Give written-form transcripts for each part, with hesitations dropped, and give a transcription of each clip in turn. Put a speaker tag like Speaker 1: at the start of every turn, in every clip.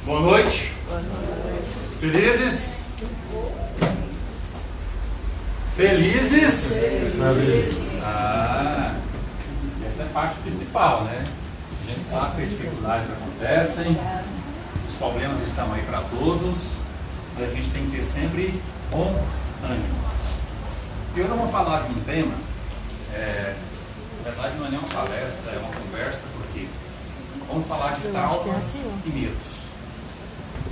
Speaker 1: Boa noite. Felizes? Felizes? Essa é a parte principal, né? A gente sabe que as dificuldades acontecem, os problemas estão aí para todos, e a gente tem que ter sempre bom ânimo. E eu não vou falar de um tema, na verdade não é nem uma palestra, é uma conversa, porque vamos falar de traumas e medos.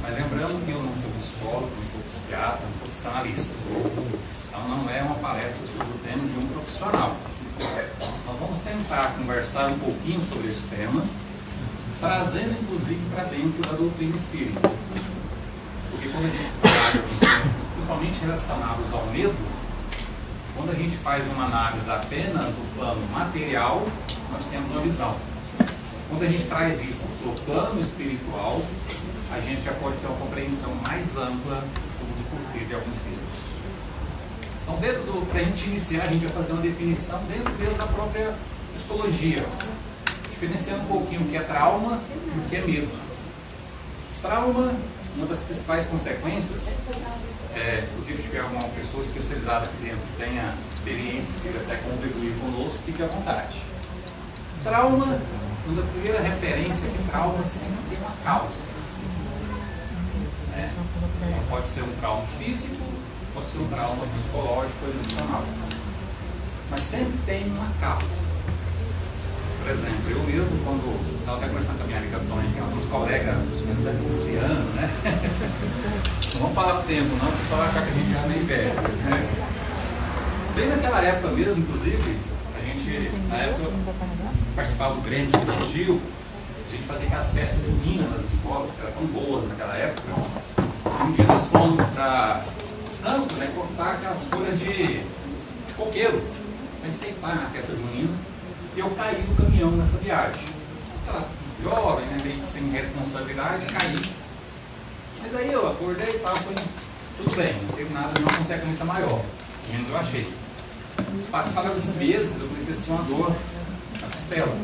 Speaker 1: Mas lembrando que eu não sou psicólogo, não sou psiquiatra, não sou psicanalista. Então não é uma palestra sobre o tema de um profissional. Nós vamos tentar conversar um pouquinho sobre esse tema, trazendo inclusive para dentro da doutrina espírita. Porque quando a gente trabalha com temas principalmente relacionados ao medo, quando a gente faz uma análise apenas do plano material, nós temos uma visão. Quando a gente traz isso para o plano espiritual, a gente já pode ter uma compreensão mais ampla sobre o porquê de alguns medos. Então, para a gente iniciar, a gente vai fazer uma definição dentro da própria psicologia, diferenciando um pouquinho o que é trauma e o que é medo. Trauma, uma das principais consequências, inclusive se tiver alguma pessoa especializada que tenha experiência, que até contribuir conosco, fique à vontade. Trauma, uma primeira referência que trauma sempre tem uma causa. Pode ser um trauma físico, pode ser um trauma psicológico ou emocional. Mas sempre tem uma causa. Por exemplo, eu mesmo, quando estava até conversando com a minha amiga Tônia, que é um dos colegas, menos ancianos, né? Não vamos falar do tempo, não, porque o pessoal vai achar que a gente já é meio velho. Né? Bem naquela época mesmo, inclusive, a gente, na época, participava do Grêmio Estudantil, a gente fazia aquelas festas juninas nas escolas, que eram tão boas naquela época. Um dia nós fomos para campo, né, cortar aquelas folhas de coqueiro, para enfeitar na festa junina, e eu caí no caminhão nessa viagem. Aquela jovem, né, meio que sem responsabilidade, caí. Mas aí eu acordei e tal, foi tudo bem, não teve nada, não consequência maior, menos eu achei. Passaram alguns meses, eu comecei a sentir uma dor na costela.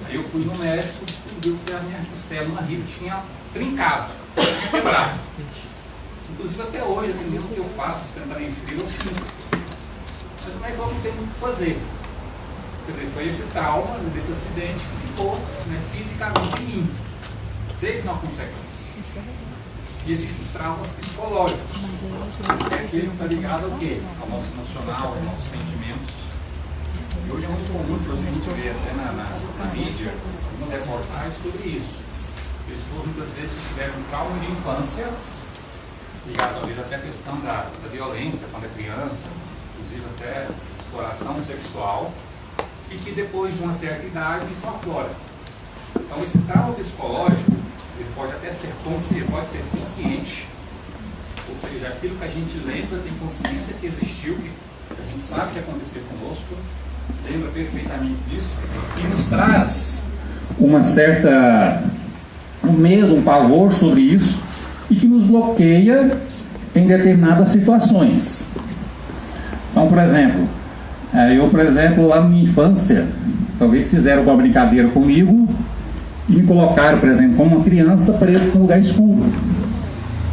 Speaker 1: Aí eu fui no médico e descobriu que a minha costela, uma riba, tinha trincado, quebrado. Inclusive até hoje, dependendo do que eu faço, tentar em frio, eu sinto. Mas como é que eu não tenho muito o que fazer? Quer dizer, foi esse trauma desse acidente que ficou, né, fisicamente em mim. Teve uma consequência. E existem os traumas psicológicos. Que é aquele que está ligado ao quê? Ao nosso emocional, aos nossos sentimentos. E hoje é muito comum, a gente vê até na mídia, algumas reportagens sobre isso. Pessoas muitas vezes que tiveram um trauma de infância, ligado talvez até a questão da violência quando é criança, inclusive até exploração sexual, e que depois de uma certa idade isso aflora. Então esse trauma psicológico, ele pode até ser consciente, ou seja, aquilo que a gente lembra, tem consciência que existiu, que a gente sabe que aconteceu conosco, lembra perfeitamente disso, e nos traz um medo, um pavor sobre isso, e que nos bloqueia em determinadas situações. Então, por exemplo, lá na minha infância, talvez fizeram uma brincadeira comigo e me colocaram, por exemplo, como uma criança presa num lugar escuro.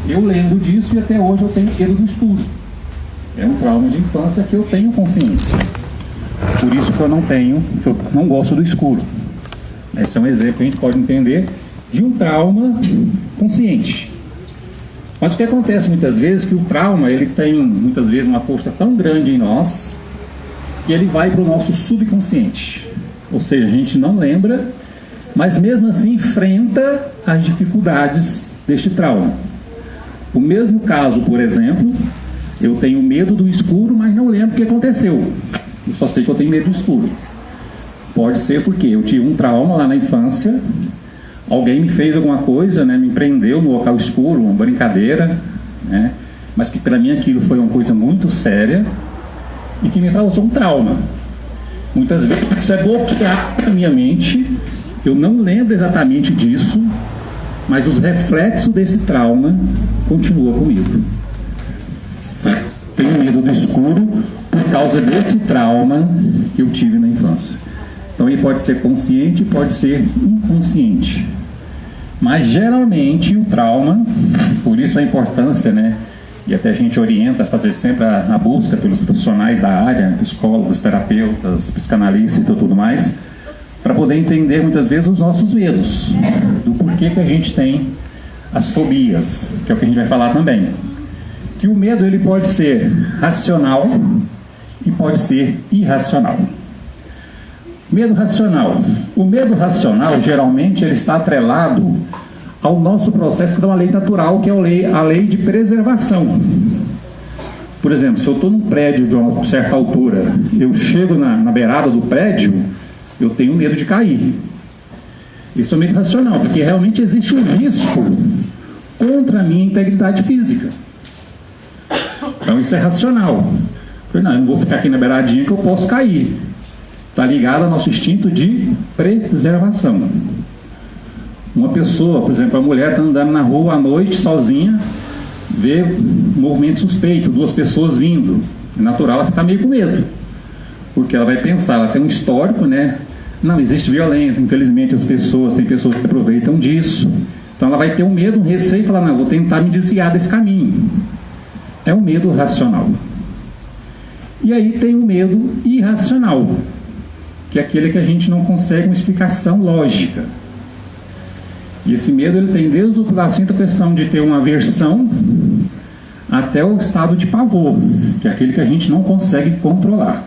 Speaker 1: Eu lembro disso e até hoje eu tenho medo do escuro. É um trauma de infância que eu tenho consciência. Por isso que eu não gosto do escuro. Esse é um exemplo que a gente pode entender de um trauma consciente. Mas o que acontece muitas vezes é que o trauma, ele tem muitas vezes uma força tão grande em nós que ele vai para o nosso subconsciente. Ou seja, a gente não lembra, mas mesmo assim enfrenta as dificuldades deste trauma. O mesmo caso, por exemplo, eu tenho medo do escuro, mas não lembro o que aconteceu. Eu só sei que eu tenho medo do escuro. Pode ser porque eu tive um trauma lá na infância, alguém me fez alguma coisa, né, me prendeu no local escuro, uma brincadeira, né, mas que para mim aquilo foi uma coisa muito séria e que me causou um trauma. Muitas vezes isso é bloqueado na minha mente, eu não lembro exatamente disso, mas os reflexos desse trauma continuam comigo. Tenho medo do escuro por causa desse trauma que eu tive na infância. Então ele pode ser consciente, pode ser inconsciente.
Speaker 2: Mas geralmente o trauma, por isso a importância, né? E até a gente orienta a fazer sempre a busca pelos profissionais da área, psicólogos, terapeutas, psicanalistas e tudo mais, para poder entender muitas vezes os nossos medos, do porquê que a gente tem as fobias, que é o que a gente vai falar também. Que o medo ele pode ser racional e pode ser irracional. Medo racional. O medo racional, geralmente, ele está atrelado ao nosso processo de uma lei natural, que é a lei de preservação. Por exemplo, se eu estou num prédio de uma certa altura, eu chego na beirada do prédio, eu tenho medo de cair. Isso é medo racional, porque realmente existe um risco contra a minha integridade física. Então isso é racional. Eu não vou ficar aqui na beiradinha que eu posso cair. Está ligado ao nosso instinto de preservação. Uma pessoa, por exemplo, a mulher está andando na rua à noite sozinha, vê movimento suspeito, 2 pessoas vindo. É natural ela ficar meio com medo, porque ela vai pensar, ela tem um histórico, né? Não, existe violência, infelizmente tem pessoas que aproveitam disso. Então ela vai ter um medo, um receio e falar, não, vou tentar me desviar desse caminho. É um medo racional. E aí tem o medo irracional, que é aquele que a gente não consegue uma explicação lógica. E esse medo ele tem desde a questão de ter uma aversão até o estado de pavor, que é aquele que a gente não consegue controlar.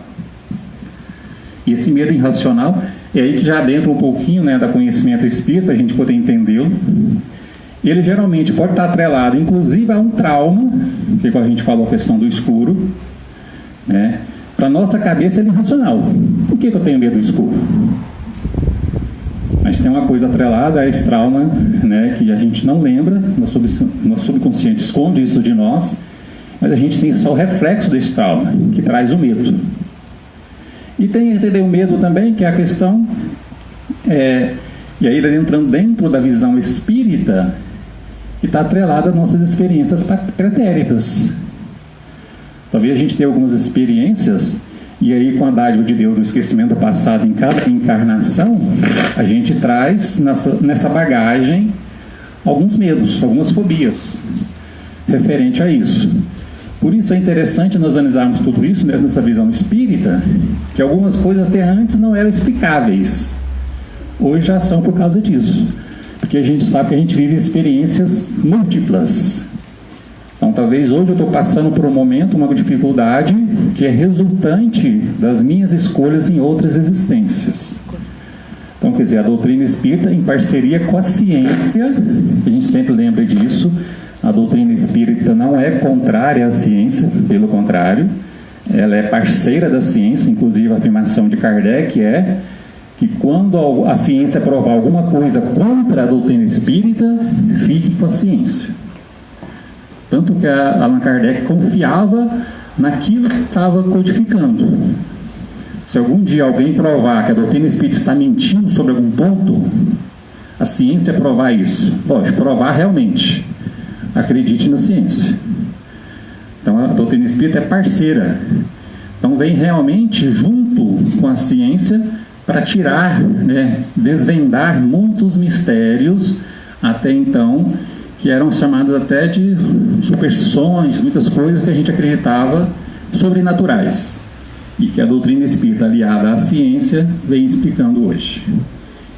Speaker 2: E esse medo irracional é aí que já adentra um pouquinho, né, da conhecimento espírita, a gente poder entendê-lo. Ele geralmente pode estar atrelado, inclusive, a um trauma, que quando a gente falou a questão do escuro, né, para a nossa cabeça ele é irracional. Por que eu tenho medo do escuro? Mas tem uma coisa atrelada a esse trauma, né, que a gente não lembra, nosso subconsciente esconde isso de nós, mas a gente tem só o reflexo desse trauma, que traz o medo. E tem o medo também, que é a questão, e aí entrando dentro da visão espírita, que está atrelada às nossas experiências pretéritas. Talvez a gente tenha algumas experiências, e aí com a dádiva de Deus do esquecimento passado em cada encarnação, a gente traz nessa bagagem alguns medos, algumas fobias referente a isso. Por isso é interessante nós analisarmos tudo isso, né, nessa visão espírita, que algumas coisas até antes não eram explicáveis. Hoje já são por causa disso. Porque a gente sabe que a gente vive experiências múltiplas. Então talvez hoje eu estou passando por um momento, uma dificuldade que é resultante das minhas escolhas em outras existências. Então, quer dizer, a doutrina espírita, em parceria com a ciência, a gente sempre lembra disso, a doutrina espírita não é contrária à ciência, pelo contrário, ela é parceira da ciência, inclusive a afirmação de Kardec é que quando a ciência provar alguma coisa contra a doutrina espírita, fique com a ciência. Tanto que Allan Kardec confiava naquilo que estava codificando. Se algum dia alguém provar que a doutrina espírita está mentindo sobre algum ponto, a ciência provar isso. Pode provar realmente. Acredite na ciência. Então a doutrina espírita é parceira. Então vem realmente junto com a ciência para tirar, né, desvendar muitos mistérios até então, que eram chamados até de superstições, muitas coisas que a gente acreditava sobrenaturais. E que a doutrina espírita aliada à ciência vem explicando hoje.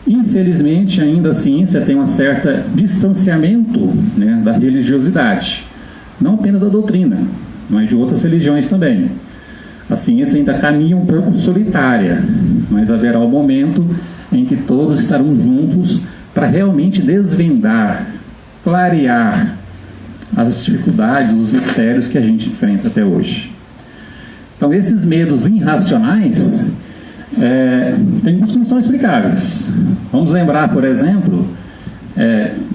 Speaker 2: Infelizmente, ainda a ciência tem um certo distanciamento, né, da religiosidade. Não apenas da doutrina, mas de outras religiões também. A ciência ainda caminha um pouco solitária, mas haverá um momento em que todos estarão juntos para realmente desvendar, clarear as dificuldades, os mistérios que a gente enfrenta até hoje. Então, esses medos irracionais tem muitos que não são explicáveis. Vamos lembrar, por exemplo,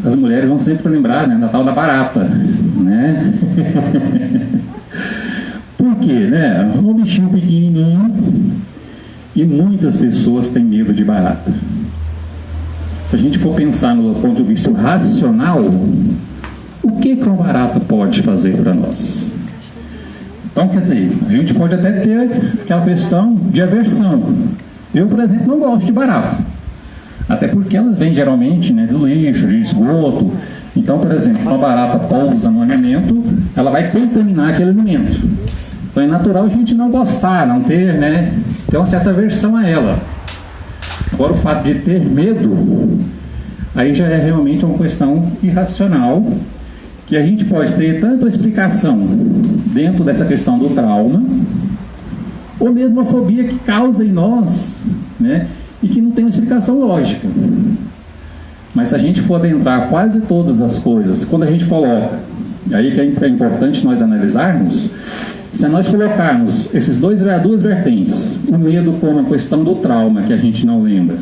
Speaker 2: as mulheres vão sempre lembrar, né, da tal da barata, né? Por quê, né? Um bichinho pequenininho e muitas pessoas têm medo de barata. Se a gente for pensar no ponto de vista racional, o que uma barata pode fazer para nós? Então, quer dizer, a gente pode até ter aquela questão de aversão. Eu, por exemplo, não gosto de barata. Até porque elas vêm geralmente, né, do lixo, de esgoto. Então, por exemplo, uma barata pousa no alimento, ela vai contaminar aquele alimento. Então é natural a gente não gostar, não ter, né, ter uma certa aversão a ela. Agora o fato de ter medo, aí já é realmente uma questão irracional, que a gente pode ter tanto a explicação dentro dessa questão do trauma, ou mesmo a fobia que causa em nós, né, e que não tem uma explicação lógica. Mas se a gente for adentrar quase todas as coisas, quando a gente coloca, e aí que é importante nós analisarmos, se nós colocarmos esses duas vertentes, o medo como uma questão do trauma que a gente não lembra,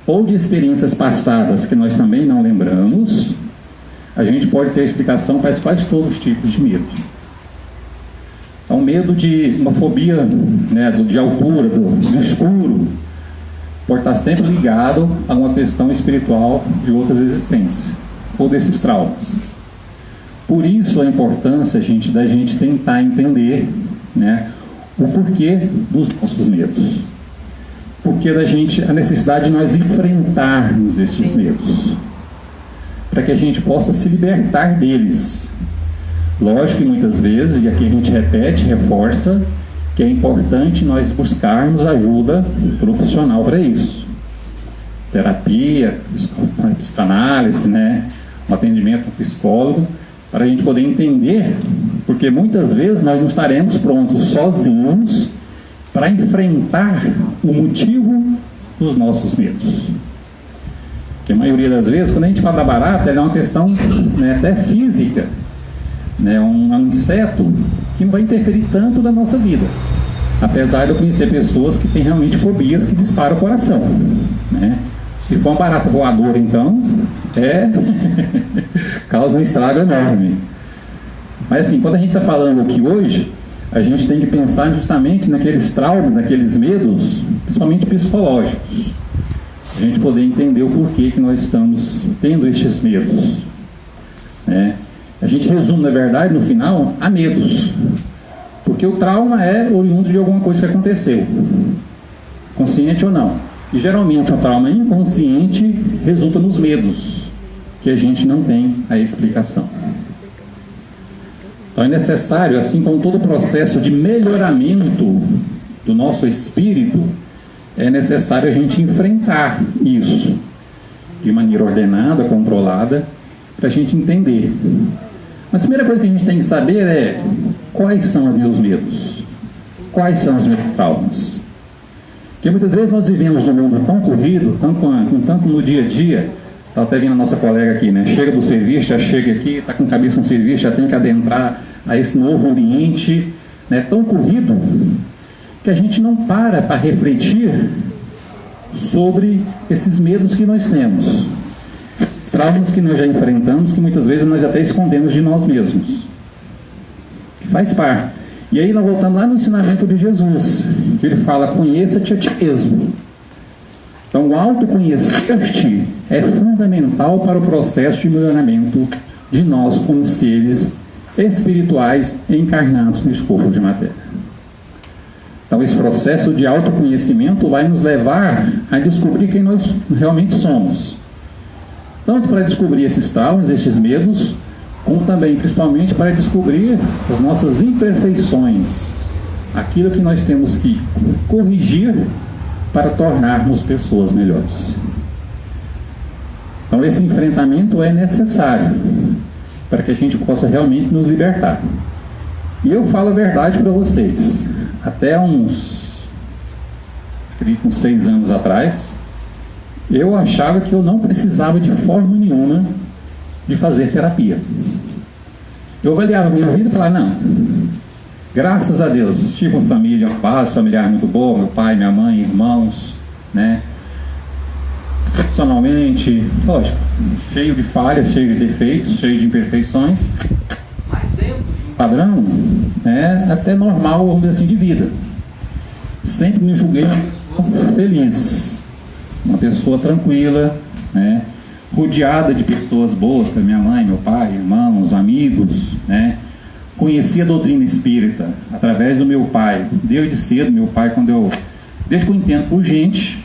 Speaker 2: ou de experiências passadas que nós também não lembramos, a gente pode ter explicação para quase todos os tipos de medo. Então, medo de uma fobia, né, de altura, do escuro, pode estar sempre ligado a uma questão espiritual de outras existências, ou desses traumas. Por isso a importância, gente, da gente tentar entender, né, o porquê dos nossos medos. Porquê a necessidade de nós enfrentarmos esses medos, para que a gente possa se libertar deles. Lógico que muitas vezes, e aqui a gente repete, reforça, que é importante nós buscarmos ajuda profissional para isso. Terapia, psicanálise, né, um atendimento psicólogo, para a gente poder entender, porque muitas vezes nós não estaremos prontos sozinhos para enfrentar o motivo dos nossos medos. Porque a maioria das vezes, quando a gente fala da barata, ela é uma questão, né, até física, né, um inseto que não vai interferir tanto na nossa vida. Apesar de eu conhecer pessoas que têm realmente fobias que disparam o coração, né? Se for uma barata voadora, então, causa um estrago enorme. Mas assim, quando a gente está falando aqui hoje, a gente tem que pensar justamente naqueles traumas, naqueles medos, principalmente psicológicos. A gente poder entender o porquê que nós estamos tendo estes medos, né? A gente resume, na verdade, no final, a medos. Porque o trauma é oriundo de alguma coisa que aconteceu, consciente ou não. E geralmente o trauma inconsciente resulta nos medos, que a gente não tem a explicação. Então é necessário, assim como todo o processo de melhoramento do nosso espírito, é necessário a gente enfrentar isso de maneira ordenada, controlada, para a gente entender. Mas a primeira coisa que a gente tem que saber é quais são os meus medos, quais são os meus traumas. Porque muitas vezes nós vivemos num mundo tão corrido, tanto no dia a dia. Está até vendo a nossa colega aqui, né? Chega do serviço, já chega aqui, está com a cabeça no serviço, já tem que adentrar a esse novo ambiente, né, tão corrido, que a gente não para refletir sobre esses medos que nós temos, esses traumas que nós já enfrentamos, que muitas vezes nós até escondemos de nós mesmos, que faz parte. E aí nós voltamos lá no ensinamento de Jesus, que ele fala: conheça-te a ti mesmo. Então, o autoconhecer-te é fundamental para o processo de melhoramento de nós como seres espirituais encarnados nesse corpo de matéria. Então, esse processo de autoconhecimento vai nos levar a descobrir quem nós realmente somos. Tanto para descobrir esses traumas, esses medos, como também, principalmente, para descobrir as nossas imperfeições, aquilo que nós temos que corrigir para tornarmos pessoas melhores. Então, esse enfrentamento é necessário para que a gente possa realmente nos libertar. E eu falo a verdade para vocês. Até uns 6 anos atrás, eu achava que eu não precisava de forma nenhuma de fazer terapia. Eu avaliava a minha vida e falava: não, graças a Deus, tive uma família, uma base familiar muito boa, meu pai, minha mãe, irmãos, né? Profissionalmente, lógico, cheio de falhas, cheio de defeitos, cheio de imperfeições,
Speaker 1: mais tempo de
Speaker 2: padrão, né, até normal, vamos dizer assim, de vida. Sempre me julguei uma pessoa feliz, uma pessoa tranquila, né, rodeada de pessoas boas, como minha mãe, meu pai, irmãos, amigos, né. Conheci a doutrina espírita através do meu pai, desde cedo. Meu pai, desde que eu entendo por gente,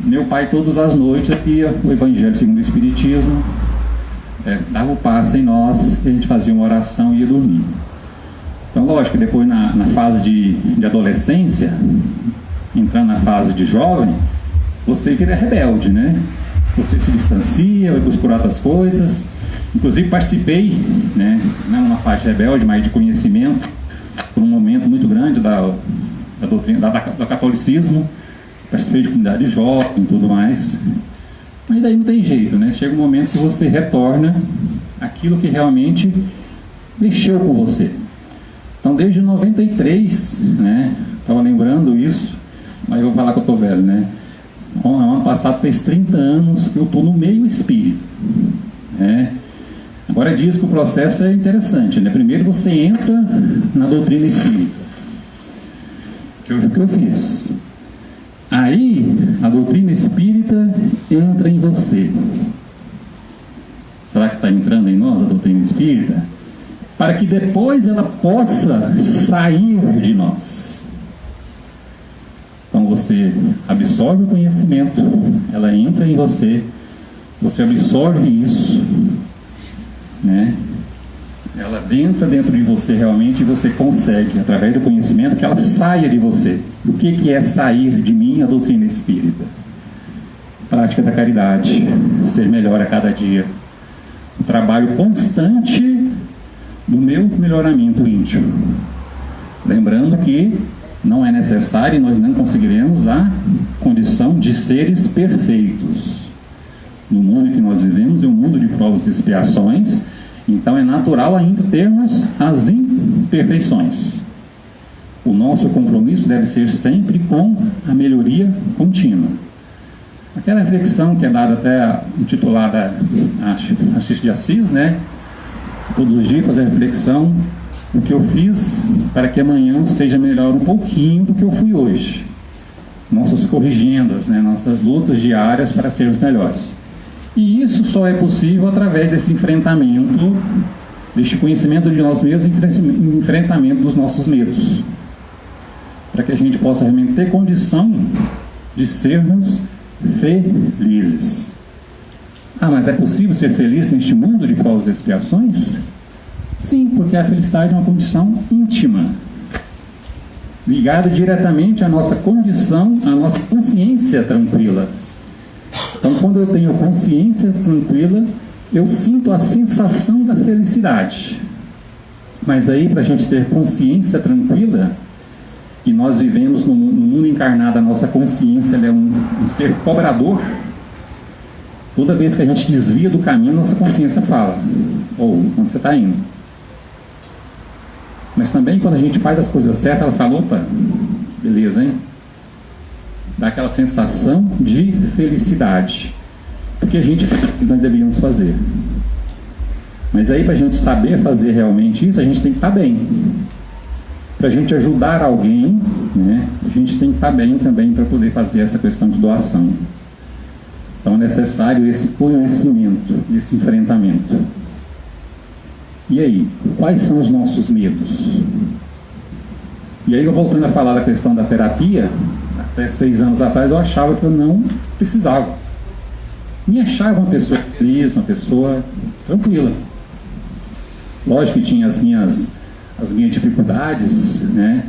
Speaker 2: Meu pai, todas as noites, ia o Evangelho segundo o Espiritismo, dava o passe em nós, e a gente fazia uma oração e ia dormir. Então, lógico, depois na fase de adolescência, entrando na fase de jovem, você vira rebelde, né? Você se distancia, vai buscar outras coisas. Inclusive participei, né, não na parte rebelde, mas de conhecimento, por um momento muito grande da doutrina, do catolicismo. Participei de comunidade de jovem e tudo mais. Mas daí não tem jeito, né? Chega um momento que você retorna aquilo que realmente mexeu com você. Então, desde 93, né? Estava lembrando isso, mas eu vou falar que eu estou velho, né? Ano passado fez 30 anos que eu estou no meio espírita, né? Agora diz que o processo é interessante, né? Primeiro você entra na doutrina espírita, que eu fiz. Aí a doutrina espírita entra em você. Será que está entrando em nós a doutrina espírita? Para que depois ela possa sair de nós. Então você absorve o conhecimento, ela entra em você, você absorve isso, né? Ela entra dentro de você realmente, e você consegue, através do conhecimento, que ela saia de você. O que é sair de mim, a doutrina espírita? Prática da caridade, ser melhor a cada dia, o trabalho constante do meu melhoramento íntimo. Lembrando que não é necessário e nós não conseguiremos a condição de seres perfeitos. No mundo que nós vivemos é um mundo de provas e expiações, então é natural ainda termos as imperfeições. O nosso compromisso deve ser sempre com a melhoria contínua. Aquela reflexão que é dada até intitulada Assis de Assis, né? Todos os dias fazer a reflexão do que eu fiz para que amanhã seja melhor um pouquinho do que eu fui hoje. Nossas corrigendas, né? Nossas lutas diárias para sermos melhores. E isso só é possível através desse enfrentamento, deste conhecimento de nós mesmos, enfrentamento dos nossos medos. Para que a gente possa realmente ter condição de sermos felizes. Ah, mas é possível ser feliz neste mundo de provas e expiações? Sim, porque a felicidade é uma condição íntima, ligada diretamente à nossa condição, à nossa consciência tranquila. Então, quando eu tenho consciência tranquila, eu sinto a sensação da felicidade. Mas aí, para a gente ter consciência tranquila, e nós vivemos no mundo encarnado, a nossa consciência é um ser cobrador. Toda vez que a gente desvia do caminho, nossa consciência fala: ou onde você está indo? Mas também quando a gente faz as coisas certas, ela fala: opa, beleza, hein? Dá aquela sensação de felicidade, porque a gente nós deveríamos fazer. Mas aí, para a gente saber fazer realmente isso, a gente tem que estar bem. Para a gente ajudar alguém, né, a gente tem que estar bem também para poder fazer essa questão de doação. Então é necessário esse conhecimento, esse enfrentamento. E aí, quais são os nossos medos? E aí, voltando a falar da questão da terapia, até 6 anos atrás eu achava que eu não precisava. Me achava uma pessoa feliz, uma pessoa tranquila. Lógico que tinha as minhas dificuldades, né,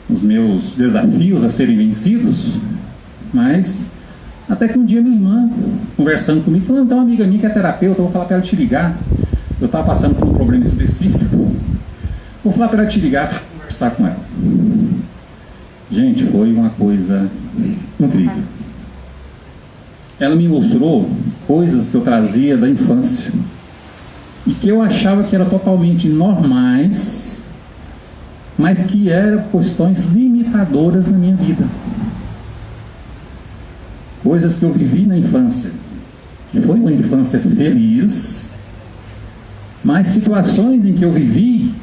Speaker 2: os meus desafios a serem vencidos, mas até que um dia minha irmã, conversando comigo, falou: tem uma amiga minha que é terapeuta, eu vou falar para ela te ligar. Eu estava passando por um problema específico, vou falar para ela te ligar, para conversar com ela. Gente, foi uma coisa incrível. Ela me mostrou coisas que eu trazia da infância e que eu achava que eram totalmente normais, mas que eram questões limitadoras na minha vida. Coisas que eu vivi na infância, que foi uma infância feliz, mas situações em que eu vivi,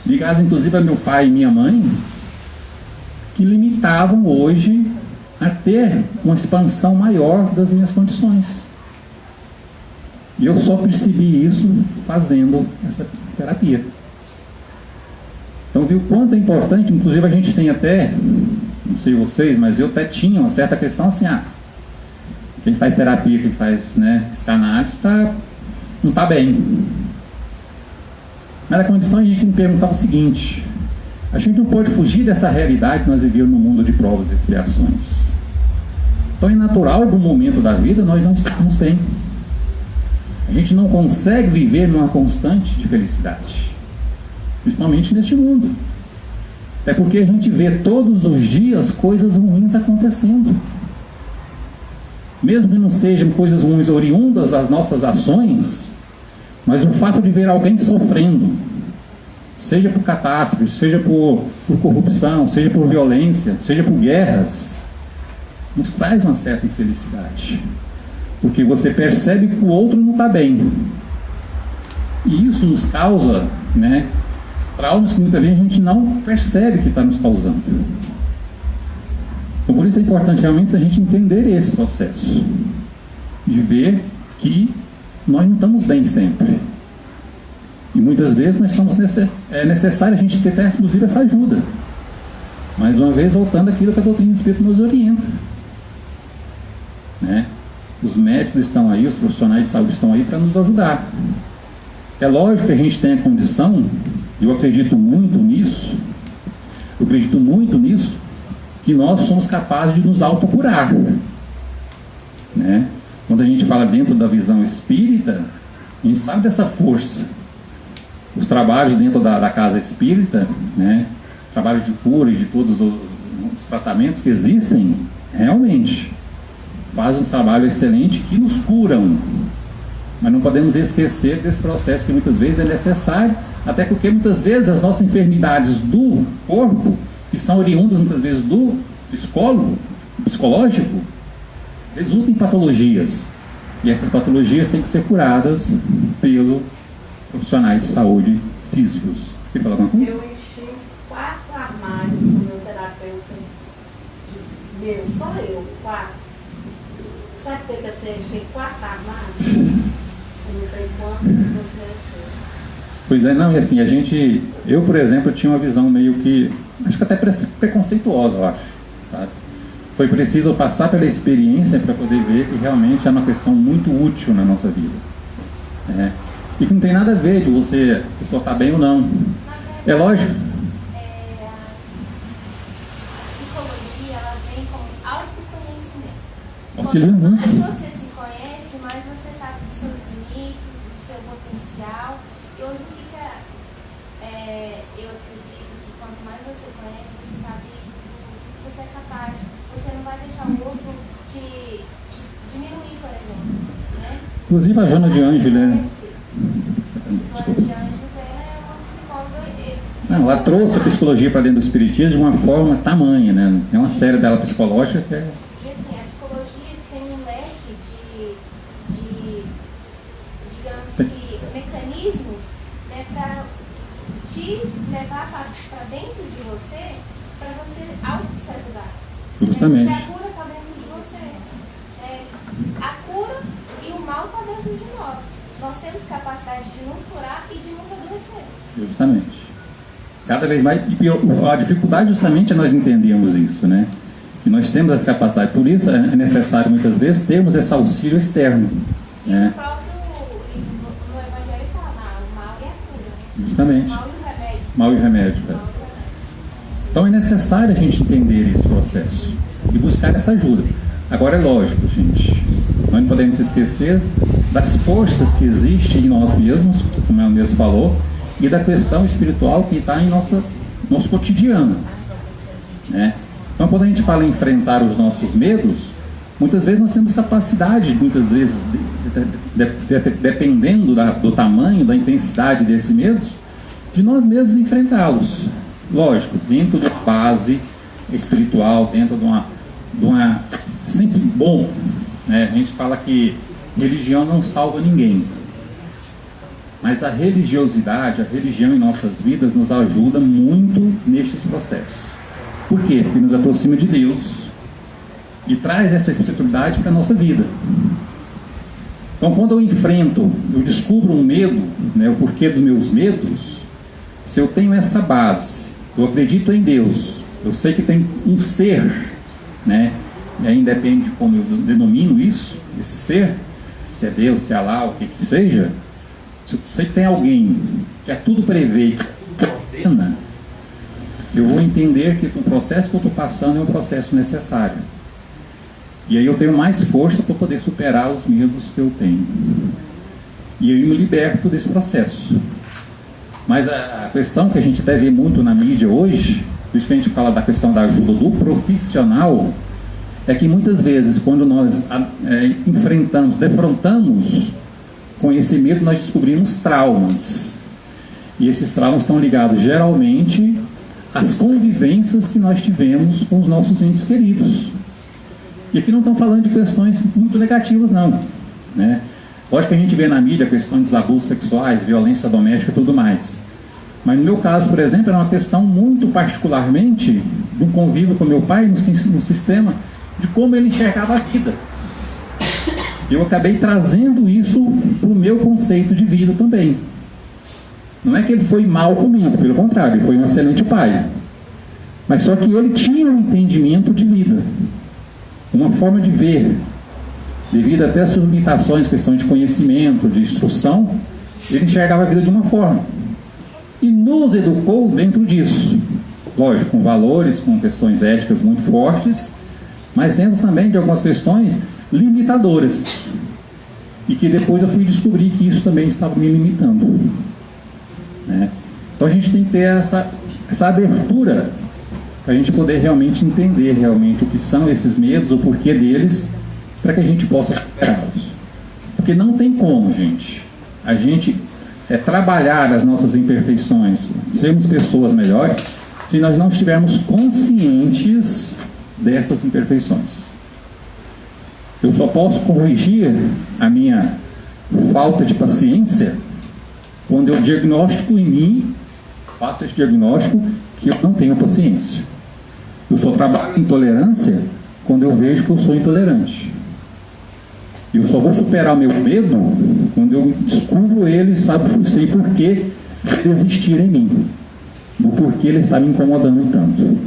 Speaker 2: ligadas inclusive a meu pai e minha mãe, que limitavam hoje a ter uma expansão maior das minhas condições. E eu só percebi isso fazendo essa terapia. Então, viu quanto é importante, inclusive a gente tem até não sei vocês, mas eu até tinha uma certa questão assim, quem faz terapia, quem faz, né, psicanálise, não está bem. Mas a condição é a gente tem que perguntar o seguinte: a gente não pode fugir dessa realidade que nós vivemos no mundo de provas e expiações. Então é natural, em algum momento da vida, nós não estamos bem. A gente não consegue viver numa constante de felicidade, principalmente neste mundo. Até porque a gente vê todos os dias coisas ruins acontecendo. Mesmo que não sejam coisas ruins oriundas das nossas ações, mas o fato de ver alguém sofrendo, seja por catástrofe, seja por corrupção, seja por violência, seja por guerras, nos traz uma certa infelicidade. Porque você percebe que o outro não está bem. E isso nos causa, né, traumas que muitas vezes a gente não percebe que está nos causando. Então, por isso é importante realmente a gente entender esse processo. De ver que nós não estamos bem sempre. E muitas vezes é necessário a gente ter, inclusive, essa ajuda. Mais uma vez, voltando àquilo que a doutrina do Espírito nos orienta. Né? Os médicos estão aí, os profissionais de saúde estão aí para nos ajudar. É lógico que a gente tem a condição, eu acredito muito nisso, que nós somos capazes de nos autocurar. Né? Quando a gente fala dentro da visão espírita, a gente sabe dessa força. Os trabalhos dentro da casa espírita, né, trabalhos de cura e de todos os tratamentos que existem, realmente fazem um trabalho excelente que nos curam. Mas não podemos esquecer desse processo que muitas vezes é necessário, até porque muitas vezes as nossas enfermidades do corpo, que são oriundas muitas vezes do psicológico, resultam em patologias. E essas patologias têm que ser curadas pelo profissionais de saúde físicos. Quer falar alguma coisa?
Speaker 3: Eu enchi 4 armários no meu terapeuta. Só eu, 4. Sabe o que é você encher 4 armários? Eu não sei quantos você encheu.
Speaker 2: Pois é, não, e assim, eu, por exemplo, tinha uma visão meio que, acho que até preconceituosa, eu acho. Sabe? Foi preciso passar pela experiência para poder ver que realmente é uma questão muito útil na nossa vida. É. E que não tem nada a ver de você, a pessoa está bem ou não. É lógico.
Speaker 4: A psicologia, ela vem com autoconhecimento.
Speaker 2: Auxiliando
Speaker 4: Quanto
Speaker 2: muito.
Speaker 4: mais você se conhece, mais você sabe dos seus limites, do seu potencial. E hoje o que eu acredito que quanto mais você conhece, você sabe do que você é capaz. Você não vai deixar o outro te diminuir, por exemplo. Né?
Speaker 2: Inclusive a Joana de Ângeles, né? Não, ela trouxe a psicologia para dentro do espiritismo de uma forma tamanha, né? É uma série dela psicológica que é...
Speaker 4: E assim, a psicologia tem um leque de digamos que, mecanismos, né, para te levar para dentro de você, para você auto-se ajudar.
Speaker 2: Justamente.
Speaker 4: Porque a cura está dentro de você. A cura e o mal está dentro de nós. Nós temos capacidade de nos curar e de nos adoecer.
Speaker 2: Justamente. Cada vez mais, e pior, a dificuldade justamente é nós entendermos isso, né? Que nós temos essa capacidade, por isso é necessário muitas vezes termos esse auxílio externo, né?
Speaker 4: O próprio no Evangelho fala, o mal e a cura.
Speaker 2: Justamente.
Speaker 4: O mal e o remédio.
Speaker 2: Mal e o remédio. Então é necessário a gente entender esse processo e buscar essa ajuda. Agora é lógico, gente, nós não podemos esquecer das forças que existem em nós mesmos, como o Samuel mesmo falou, e da questão espiritual que está em nosso cotidiano, né? Então, quando a gente fala em enfrentar os nossos medos, muitas vezes nós temos capacidade, muitas vezes, dependendo do tamanho, da intensidade desses medos, de nós mesmos enfrentá-los. Lógico, dentro de uma base espiritual, dentro de uma sempre bom, né? A gente fala que religião não salva ninguém. Mas a religiosidade, a religião em nossas vidas nos ajuda muito nestes processos. Por quê? Porque nos aproxima de Deus e traz essa espiritualidade para a nossa vida. Então, quando eu descubro um medo, né, o porquê dos meus medos, se eu tenho essa base, eu acredito em Deus, Eu sei que tem um ser, né? E aí depende de como eu denomino isso, esse ser, se é Deus, se é Allah, o que que seja. Se eu sei que tem alguém que é tudo prevê, que ordena, eu vou entender que o processo que eu estou passando é um processo necessário. E aí eu tenho mais força para poder superar os medos que eu tenho. E eu me liberto desse processo. Mas a questão que a gente deve ver muito na mídia hoje, por isso que a gente fala da questão da ajuda do profissional, é que muitas vezes quando nós defrontamos com esse medo, nós descobrimos traumas. E esses traumas estão ligados geralmente às convivências que nós tivemos com os nossos entes queridos. E aqui não estão falando de questões muito negativas não, né? Lógico que a gente vê na mídia a questão dos abusos sexuais, violência doméstica e tudo mais. Mas no meu caso, por exemplo, era uma questão muito particularmente do convívio com meu pai no sistema de como ele enxergava a vida. Eu acabei trazendo isso para o meu conceito de vida também. Não é que ele foi mal comigo, pelo contrário, ele foi um excelente pai. Mas só que ele tinha um entendimento de vida, uma forma de ver. Devido até às suas limitações, questão de conhecimento, de instrução, ele enxergava a vida de uma forma. E nos educou dentro disso. Lógico, com valores, com questões éticas muito fortes, mas dentro também de algumas questões limitadoras. E que depois eu fui descobrir que isso também estava me limitando. Né? Então a gente tem que ter essa abertura para a gente poder realmente entender realmente o que são esses medos, o porquê deles, para que a gente possa superá-los. Porque não tem como, gente, a gente trabalhar as nossas imperfeições, sermos pessoas melhores, se nós não estivermos conscientes dessas imperfeições. Eu só posso corrigir a minha falta de paciência quando eu diagnostico em mim, faço esse diagnóstico que eu não tenho paciência. Eu só trabalho intolerância quando eu vejo que eu sou intolerante. Eu só vou superar o meu medo quando eu descubro ele e sei por que ele existir em mim, do porquê ele está me incomodando tanto.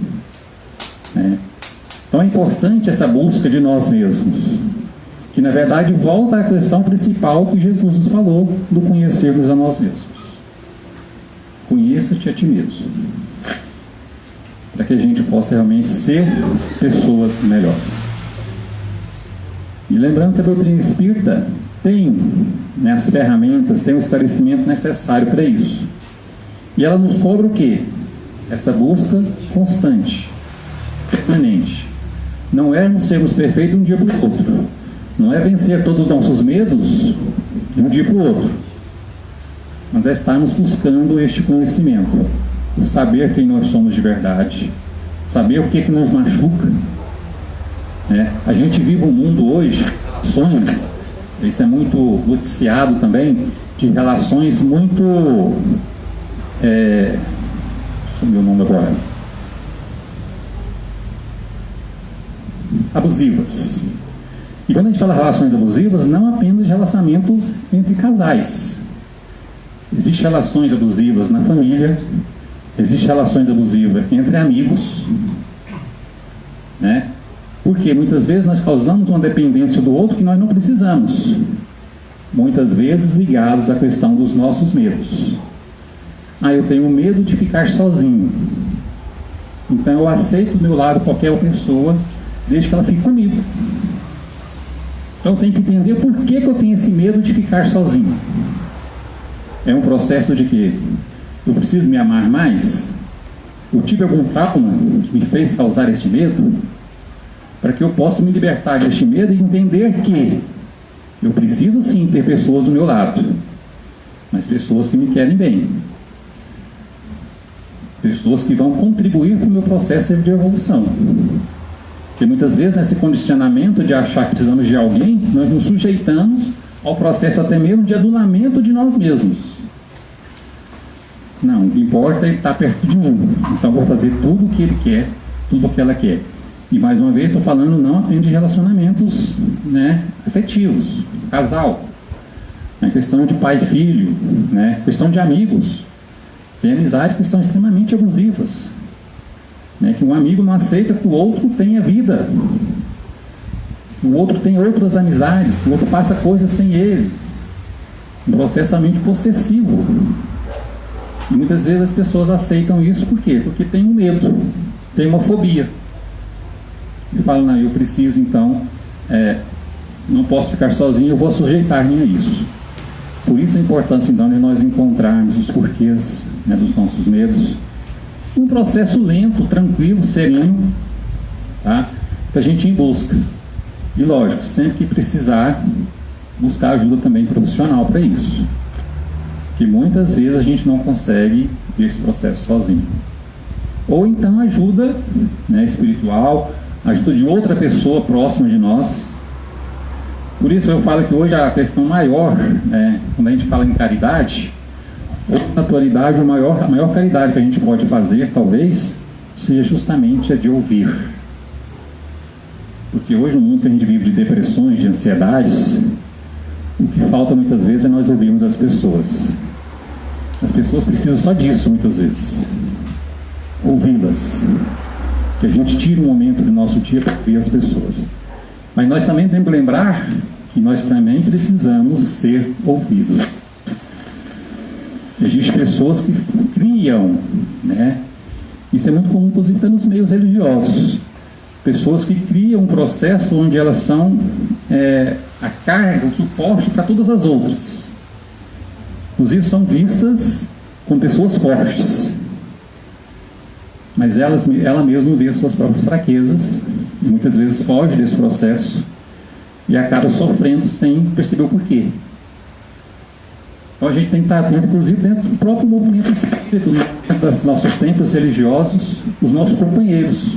Speaker 2: Então é importante essa busca de nós mesmos, que na verdade volta à questão principal que Jesus nos falou, do conhecermos a nós mesmos. Conheça-te a ti mesmo, para que a gente possa realmente ser pessoas melhores. E lembrando que a doutrina espírita tem as ferramentas, tem o esclarecimento necessário para isso. E ela nos cobra o quê? Essa busca constante, permanente. Não é nos sermos perfeitos de um dia para o outro. Não é vencer todos os nossos medos de um dia para o outro. Mas é estarmos buscando este conhecimento. Saber quem nós somos de verdade. Saber o que nos machuca. A gente vive um mundo hoje, isso é muito noticiado também, de relações muito, sumiu o nome agora, abusivas. E quando a gente fala relações abusivas, não apenas de relacionamento entre casais. Existem relações abusivas na família, existem relações abusivas entre amigos, porque muitas vezes nós causamos uma dependência do outro que nós não precisamos, muitas vezes ligados à questão dos nossos medos. Eu tenho medo de ficar sozinho, então eu aceito do meu lado qualquer pessoa, desde que ela fique comigo. Então eu tenho que entender por que eu tenho esse medo de ficar sozinho. É um processo de que eu preciso me amar mais? Eu tive algum trauma que me fez causar este medo? Para que eu possa me libertar deste medo e entender que eu preciso sim ter pessoas do meu lado, mas pessoas que me querem bem, pessoas que vão contribuir para o meu processo de evolução. Porque muitas vezes nesse condicionamento de achar que precisamos de alguém, nós nos sujeitamos ao processo até mesmo de adulamento de nós mesmos. Não, o que importa é ele estar perto de mim, então eu vou fazer tudo o que ele quer, tudo o que ela quer. E mais uma vez estou falando não apenas de relacionamentos afetivos, casal, questão de pai e filho, questão de amigos. Tem amizades que são extremamente abusivas. né, que um amigo não aceita que o outro tenha vida, que o outro tenha outras amizades, que o outro faça coisas sem ele. Um processo somente possessivo. E muitas vezes as pessoas aceitam isso por quê? Porque tem um medo, tem uma fobia. E falam, não, eu preciso então, não posso ficar sozinho, eu vou sujeitar-me a isso. Por isso a importância então de nós encontrarmos os porquês, né, dos nossos medos. Um processo lento, tranquilo, sereno, tá? Que a gente ir em busca. E lógico, sempre que precisar, buscar ajuda também profissional para isso. Que muitas vezes a gente não consegue ver esse processo sozinho. Ou então ajuda, né, espiritual, ajuda de outra pessoa próxima de nós. Por isso eu falo que hoje a questão maior, né, quando a gente fala em caridade, ou na atualidade a maior caridade que a gente pode fazer, talvez, seja justamente a de ouvir. Porque hoje no mundo que a gente vive de depressões, de ansiedades, o que falta muitas vezes é nós ouvirmos as pessoas. As pessoas precisam só disso muitas vezes. Ouvi-las. Que a gente tire um momento do nosso dia para ouvir as pessoas. Mas nós também temos que lembrar que nós também precisamos ser ouvidos. Existem pessoas que criam, né? Isso é muito comum, inclusive, nos meios religiosos. Pessoas que criam um processo onde elas são a carga, o suporte para todas as outras. Inclusive são vistas como pessoas fortes. Mas ela mesma vê suas próprias fraquezas, e muitas vezes foge desse processo e acaba sofrendo sem perceber o porquê. Então a gente tem que estar atento, inclusive dentro do próprio movimento espírita, dentro dos nossos templos religiosos, os nossos companheiros.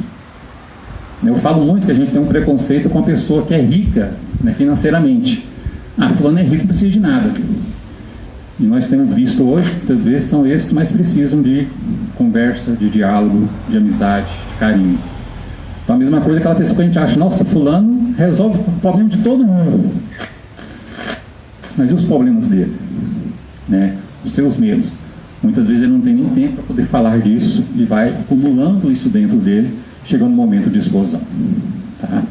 Speaker 2: Eu falo muito que a gente tem um preconceito com a pessoa que é rica, né, financeiramente. Fulano é rico, não precisa de nada. E nós temos visto hoje, muitas vezes, são esses que mais precisam de conversa, de diálogo, de amizade, de carinho. Então a mesma coisa, aquela pessoa que a gente acha, nossa, fulano resolve o problema de todo mundo. Mas e os problemas dele? Né? Os seus medos. Muitas vezes ele não tem nem tempo para poder falar disso e vai acumulando isso dentro dele, chegando no momento de explosão. Tá?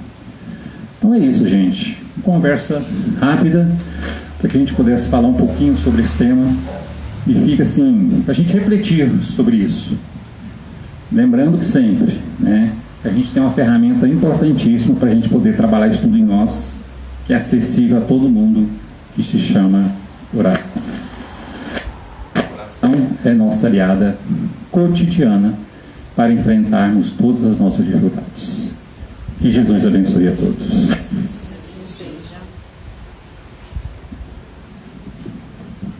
Speaker 2: Então é isso, gente. Conversa rápida, para que a gente pudesse falar um pouquinho sobre esse tema e fica assim, para a gente refletir sobre isso. Lembrando que sempre, né, a gente tem uma ferramenta importantíssima para a gente poder trabalhar isso tudo em nós, que é acessível a todo mundo, que se chama oração. A oração é nossa aliada cotidiana para enfrentarmos todas as nossas dificuldades. Que Jesus abençoe a todos.